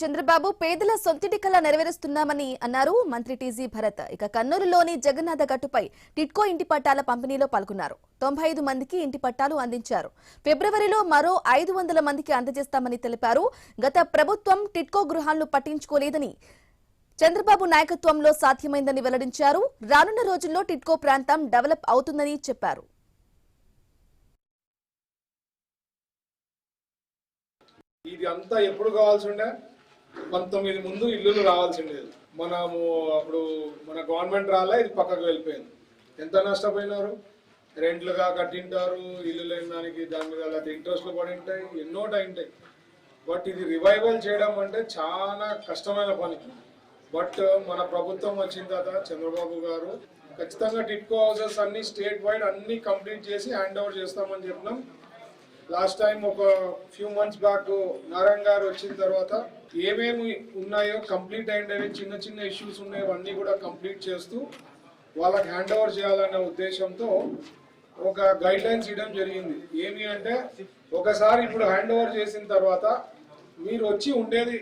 చంద్రబాబు పేదల సొంతింటి కల నెరవేరుస్తున్నామని అన్నారు మంత్రి టీజీ భరత్. ఇక కన్నూరులోని జగన్నాథ గట్టుపై టిడ్కో ఇంటి పట్టాల పంపిణీలో పాల్గొన్నారు. 95 మందికి ఇంటి పట్టాలు అందించారు. ఫిబ్రవరిలో మరో 500 మందికి అందజేస్తామని తెలిపారు. గత ప్రభుత్వం టిడ్కో గృహాలను పట్టించుకోలేదని చంద్రబాబు నాయకత్వంలో సాధ్యమైందని వెల్లడించారు. రానున్న రోజుల్లో టిడ్కో ప్రాంతం డెవలప్ అవుతుందని చెప్పారు. ఇది అంతా ఎప్పుడు కావాల్సి ఉండే 19 ముందు ఇల్లులు రావాల్సి ఉండేది. మనము అప్పుడు మన గవర్నమెంట్ రాలే, ఇది పక్కకు వెళ్ళిపోయింది. ఎంత నష్టపోయినారు, రెంట్లుగా కట్టింటారు, ఇల్లు లేని దానికి దాని మీద అలా ఇంట్రెస్ట్లు పడి ఉంటాయి, ఎన్నో ఉంటాయి. బట్ ఇది రివైవల్ చేయడం అంటే చాలా కష్టమైన పని. బట్ మన ప్రభుత్వం వచ్చిన తర్వాత చంద్రబాబు గారు ఖచ్చితంగా టిడ్కో హౌసెస్ అన్ని స్టేట్ వైడ్ అన్ని కంప్లీట్ చేసి హ్యాండ్ ఓవర్ చేస్తామని చెప్పినాం. లాస్ట్ టైం ఒక ఫ్యూ మంత్స్ బ్యాక్ నారాయణ గారు వచ్చిన తర్వాత ఏమేమి ఉన్నాయో కంప్లీట్ అయినవి, చిన్న చిన్న ఇష్యూస్ ఉన్నాయో అన్నీ కూడా కంప్లీట్ చేస్తూ వాళ్ళకి హ్యాండ్ ఓవర్ చేయాలనే ఉద్దేశంతో ఒక గైడ్ లైన్స్ ఇవ్వడం జరిగింది. ఏమి అంటే ఒకసారి ఇప్పుడు హ్యాండ్ ఓవర్ చేసిన తర్వాత మీరు వచ్చి ఉండేది